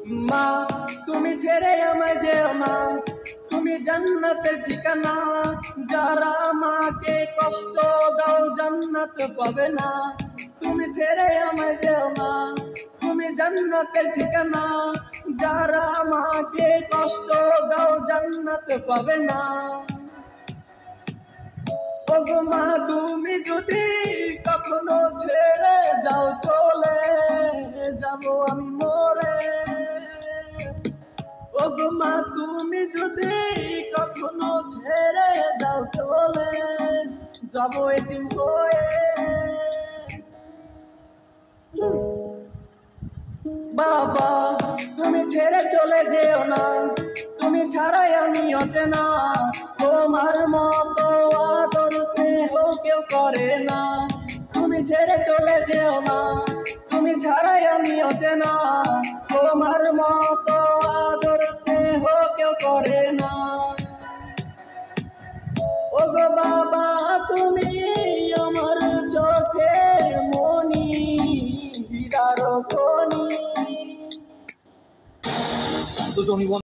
মা তুমি ছেড়ে আমায় যেও না, তুমি জান্নাতের ঠিকানা। যারা মাকে কষ্ট দাও জান্নাত পাবে না। তুমি ছেড়ে আমায় যেও না, তুমি জান্নাতের ঠিকানা। যারা মাকে কষ্ট দাও জান্নাত পাবে না। ওগো মা তুমি যদি কখনো ছেড়ে যাও চলে যাব আমি মরে। ওগো মা তুমি যদি কখনো ছেড়ে যাও চলে যাব এতিম হয়ে। বাবা তুমি ছেড়ে চলে যেও না, তুমি ছাড়াই আমি অচেনা। তোমার মতো আদর স্নেহ কেউ করে না। তুমি ছেড়ে চলে যেও না, তুমি ছাড়াই আমি অচেনা। তোমার মতো আদর স্নেহ কেউ করে না। ওগো বাবা তুমি আমার চোখের মনি, হীরার খনি।